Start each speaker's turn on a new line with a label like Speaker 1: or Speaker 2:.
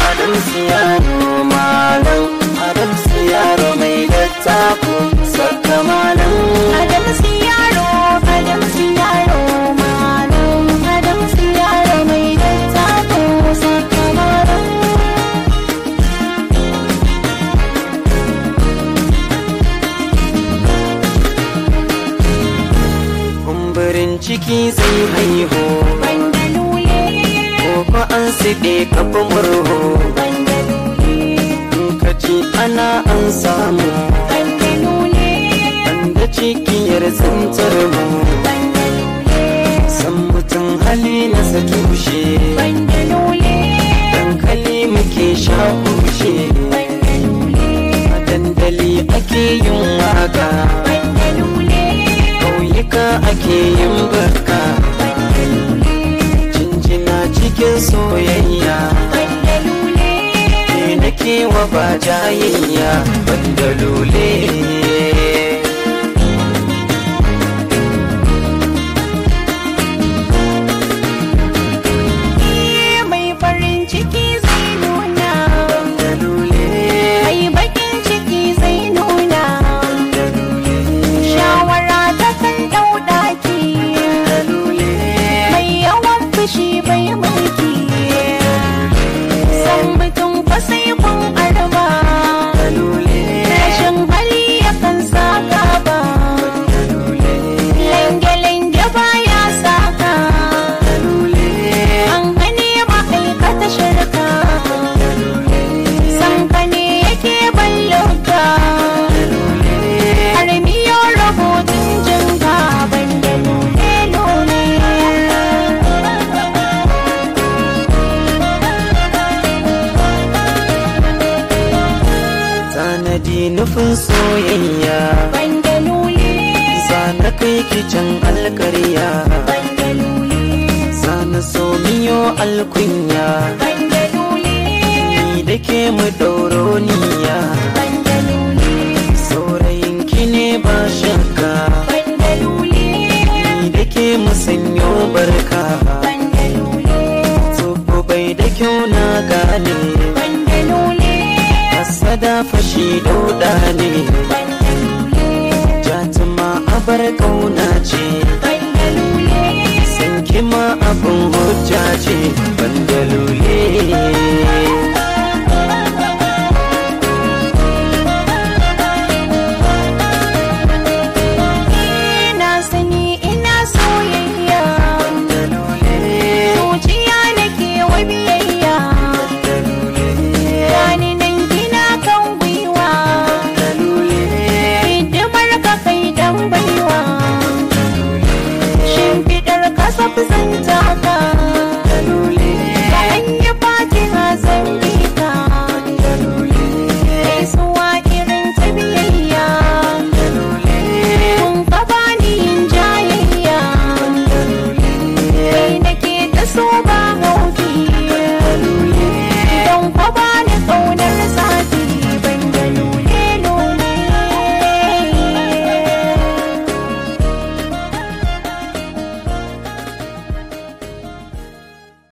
Speaker 1: Adamsiyaro malam, Adamsiyaro mai dattako saka malam.
Speaker 2: Adamsiyaro malam, Adamsiyaro mai dattako saka malam.
Speaker 1: Kumburin ciki zai haihu,
Speaker 2: banda lule,
Speaker 1: ko an siɗe kafin murhu,
Speaker 2: banda lule,
Speaker 1: in ka ci ana an samu,
Speaker 2: banda lule,
Speaker 1: banda cikiyar tsintar mu,
Speaker 2: banda lule,
Speaker 1: san mutum hali na saki kushe,
Speaker 2: banda lule,
Speaker 1: dankali muke sha kushe,
Speaker 2: banda lule,
Speaker 1: a dandali ake yin waka,
Speaker 2: banda lule,
Speaker 1: ƙauyuka ake yin barka,
Speaker 2: banda lule,
Speaker 1: jinjina cikin soyayya,
Speaker 2: banda lule,
Speaker 1: ke nake wa ba jayayya, banda lule.
Speaker 2: mai farin ciki zai nuna,
Speaker 1: Banda lule,
Speaker 2: mai bakin ciki zai nuna,
Speaker 1: banda lule,
Speaker 2: shawara ta kan ɗau ɗaki,
Speaker 1: banda lule,
Speaker 2: mai yawan fushi bai mulki, san mutum fa sai kun arba,
Speaker 1: banda lule,
Speaker 2: rashin hali yakan saka ba,
Speaker 1: banda lule,
Speaker 2: lange-lange baya saka,
Speaker 1: banda lule,
Speaker 2: an gane ma'aikata shirka,
Speaker 1: banda lule,
Speaker 2: san ka ne yake balloka, har miyo rubutun jinka banda lule-lule.
Speaker 1: tanadi nufin soyayya,
Speaker 2: Banda lule,
Speaker 1: zana kai kicin alkarya,
Speaker 2: banda lule,
Speaker 1: zana so miyo alkunya,
Speaker 2: banda lule,
Speaker 1: ni da ke mu ɗauro niyya,
Speaker 2: banda lule,
Speaker 1: saurayinki ne ba shakka,
Speaker 2: banda lule,
Speaker 1: ni da ke mu sanyo barka,
Speaker 2: banda lule,
Speaker 1: tsoho bai da kyau na gane,
Speaker 2: banda lule,
Speaker 1: hasada fashi dauda ne,
Speaker 2: banda lule,
Speaker 1: jatima abar kauna ce,
Speaker 2: banda lule,
Speaker 1: san kima abin hujja ce, banda lule.